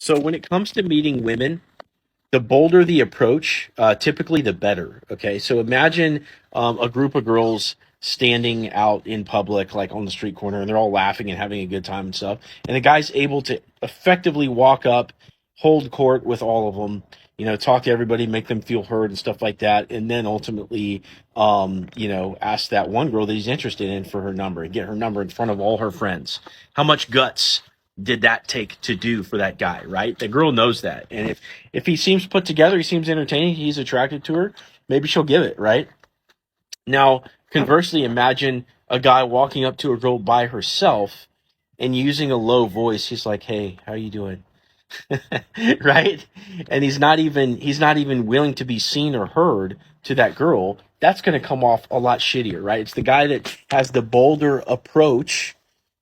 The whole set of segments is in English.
So when it comes to meeting women, the bolder the approach, typically the better. Okay, so imagine a group of girls standing out in public, like on the street corner, and they're all laughing and having a good time and stuff. And the guy's able to effectively walk up, hold court with all of them, talk to everybody, make them feel heard and stuff like that, and then ultimately, ask that one girl that he's interested in for her number and get her number in front of all her friends. How much guts did that take to do for that guy, right? The girl knows that. And if he seems put together, he seems entertaining, he's attracted to her, maybe she'll give it, right? Now, conversely, imagine a guy walking up to a girl by herself and using a low voice. He's like, "Hey, how you doing?" Right? And he's not even willing to be seen or heard to that girl. That's going to come off a lot shittier, right? It's the guy that has the bolder approach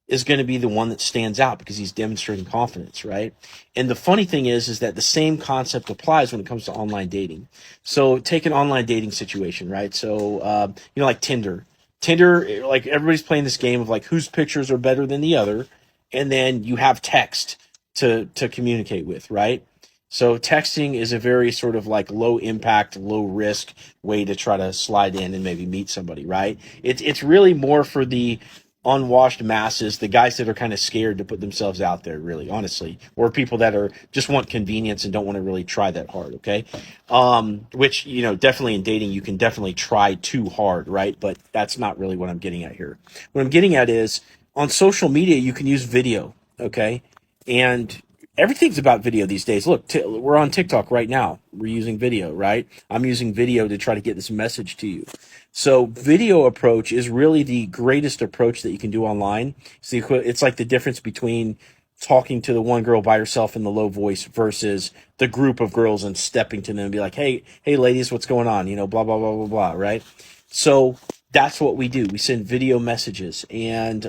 is going to be the one that stands out because he's demonstrating confidence, right? And the funny thing is that the same concept applies when it comes to online dating. So take an online dating situation, right? So like Tinder. Tinder, like everybody's playing this game of like whose pictures are better than the other, and then you have text to communicate with, right? So texting is a very sort of like low impact, low risk way to try to slide in and maybe meet somebody, right? It's really more for the unwashed masses, the guys that are kind of scared to put themselves out there, really, honestly, or people that are just want convenience and don't want to really try that hard. Okay, which definitely in dating you can definitely try too hard, right? But that's not really what I'm getting at here. What I'm getting at is on social media you can use video. Okay, and everything's about video these days. Look, we're on TikTok right now. We're using video, right? I'm using video to try to get this message to you. So video approach is really the greatest approach that you can do online. It's like the difference between talking to the one girl by herself in the low voice versus the group of girls and stepping to them and be like, hey ladies, what's going on? Blah, blah, blah, blah, blah, right? So that's what we do. We send video messages and,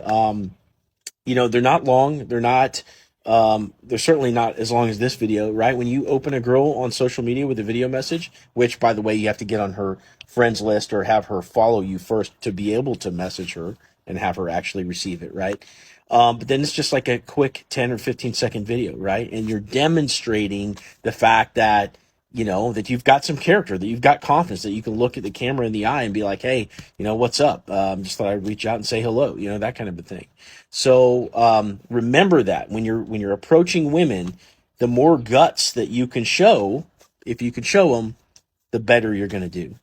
they're not long. They're certainly not as long as this video, right? When you open a girl on social media with a video message, which by the way, you have to get on her friends list or have her follow you first to be able to message her and have her actually receive it, right? But then it's just like a quick 10 or 15-second video, right? And you're demonstrating the fact that that you've got some character, that you've got confidence, that you can look at the camera in the eye and be like, hey, what's up? Just thought I'd reach out and say hello, that kind of a thing. So remember that when you're approaching women, the more guts that you can show, if you can show them, the better you're going to do.